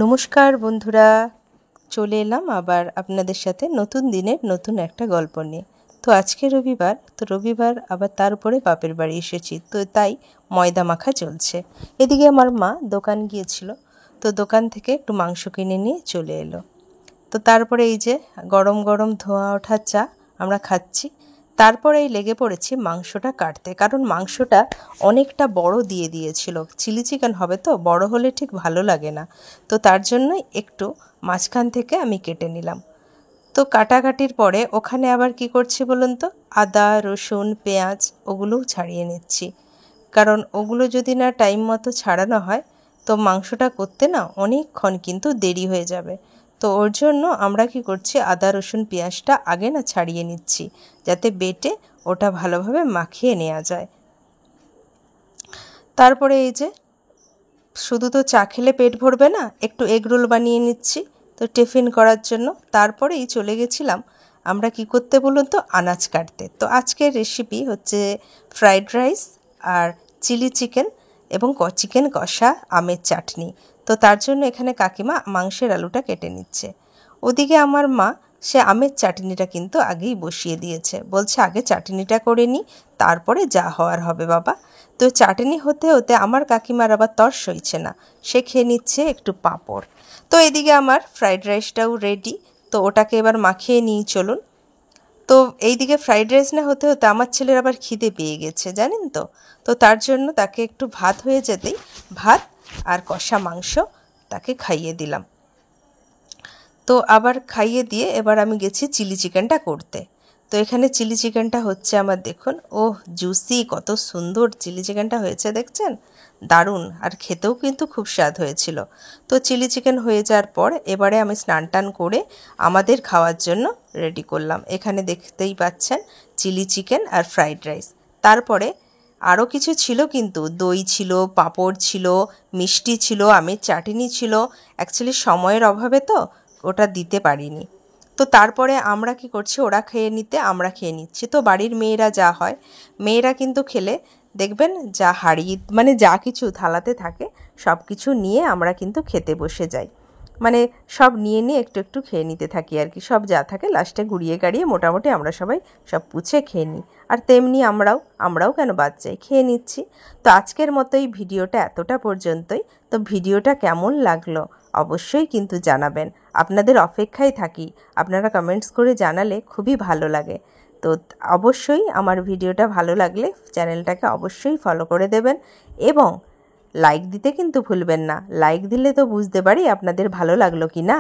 নমস্কার বন্ধুরা, চলে এলাম আবার আপনাদের সাথে নতুন দিনের নতুন একটা গল্প নিয়ে। তো আজকে রবিবার আবার তার উপরে বাপের বাড়ি এসেছি, তো তাই ময়দা মাখা চলছে। এদিকে আমার মা দোকান গিয়েছিল, তো দোকান থেকে একটু মাংস কিনে নিয়ে চলে এলো। তো তারপরে এই যে গরম গরম ধোঁয়া ওঠা চা আমরা খাচ্ছি। তারপরেই লেগে পড়েছি মাংসটা কাটতে, কারণ মাংসটা অনেকটা বড় দিয়ে দিয়েছিল। চিলি চিকেন হবে তো, বড় হলে ঠিক ভালো লাগে না, তো তার জন্যই একটু মাঝখান থেকে আমি কেটে নিলাম। তো কাটাকাটির পরে ওখানে আবার কি করছি বলুন তো, আদা রসুন পেঁয়াজ ওগুলোও ছাড়িয়ে নিচ্ছি, কারণ ওগুলো যদি না টাইম মতো ছাড়ানো হয় তো মাংসটা করতে না অনেকক্ষণ কিন্তু দেরি হয়ে যাবে। তো ওর জন্য আমরা কি করছি, আদা রসুন পেঁয়াজটা আগে না ছাড়িয়ে নিচ্ছি, যাতে বেটে ওটা ভালোভাবে মাখিয়ে নেওয়া যায়। তারপরে এই যে শুধু তো চা খেলে পেট ভরবে না, একটু এগ রোল বানিয়ে নিচ্ছি তো টিফিন করার জন্য। তারপরেই চলে গেছিলাম আমরা কি করতে বলুন তো, আনাজ কাটতে। তো আজকের রেসিপি হচ্ছে ফ্রাইড রাইস আর চিলি চিকেন এবং চিকেন কষা আমের চাটনি। তো তার জন্য এখানে কাকিমা মাংসের আলুটা কেটে নিচ্ছে। ওদিকে আমার মা সে আমের চাটনিটা কিন্তু আগেই বসিয়ে দিয়েছে, বলছে আগে চাটনিটা করে নিই, তারপরে যা হওয়ার হবে বাবা। তো চাটনি হতে হতে আমার কাকিমার আবার তর সইছে না, সে খেয়ে নিচ্ছে একটু পাঁপড়। তো এদিকে আমার ফ্রাইড রাইসটাও রেডি, তো ওটাকে এবার মাখিয়ে নিই চলুন। তো এইদিকে ফ্রাইড রাইস না হতে হতে আমার ছেলের আবার খিদে পেয়ে গেছে জানেন তো। তো তার জন্য তাকে একটু ভাত হয়ে যেতেই ভাত আর কষা মাংস তাকে খাইয়ে দিলাম। তো আবার খাইয়ে দিয়ে এবার আমি গেছি চিলি চিকেনটা করতে। তো এখানে চিলি চিকেনটা হচ্ছে আমার, দেখুন জুসি, কত সুন্দর চিলি চিকেনটা হয়েছে দেখছেন, দারুণ, আর খেতেও কিন্তু খুব স্বাদ হয়েছিল। তো চিলি চিকেন হয়ে যাওয়ার পর এবারে আমি স্নান টান করে আমাদের খাওয়ার জন্য রেডি করলাম। এখানে দেখতেই পাচ্ছেন চিলি চিকেন আর ফ্রাইড রাইস। তারপরে আরও কিছু ছিল, কিন্তু দই ছিল, পাঁপড় ছিল, মিষ্টি ছিল, আমের চাটনি ছিল। অ্যাকচুয়ালি সময়ের অভাবে তো ওটা দিতে পারিনি। তো তারপরে আমরা কি করছি, ওরা খেয়ে নিতে আমরা খেয়ে নিচ্ছি। তো বাড়ির মেয়েরা যা হয়, মেয়েরা কিন্তু খেলে দেখবেন যা হাড়ি মানে যা কিছু থালাতে থাকে সব কিছু নিয়ে আমরা কিন্তু খেতে বসে যাই, মানে সব নিয়ে নিয়ে একটু একটু খেয়ে নিতে থাকি আর কি। সব যা থাকে লাস্টে গুড়িয়ে গাড়িয়ে মোটামুটি আমরা সবাই সব পুছে খেয়ে নিই। আর তেমনি আমরাও কেন বাদ যাই, খেয়ে নিচ্ছি। তো আজকের মতো এই ভিডিওটা এতটা পর্যন্তই। তো ভিডিওটা কেমন লাগলো অবশ্যই কিন্তু জানাবেন, আপনাদের অপেক্ষায় থাকি। আপনারা কমেন্টস করে জানালে খুবই ভালো লাগে। তো অবশ্যই আমার ভিডিওটা ভালো লাগলে চ্যানেলটাকে অবশ্যই ফলো করে দেবেন, এবং লাইক দিতে কিন্তু ভুলবেন না। লাইক দিলে তো বুঝতে পারি আপনাদের ভালো লাগলো কি না।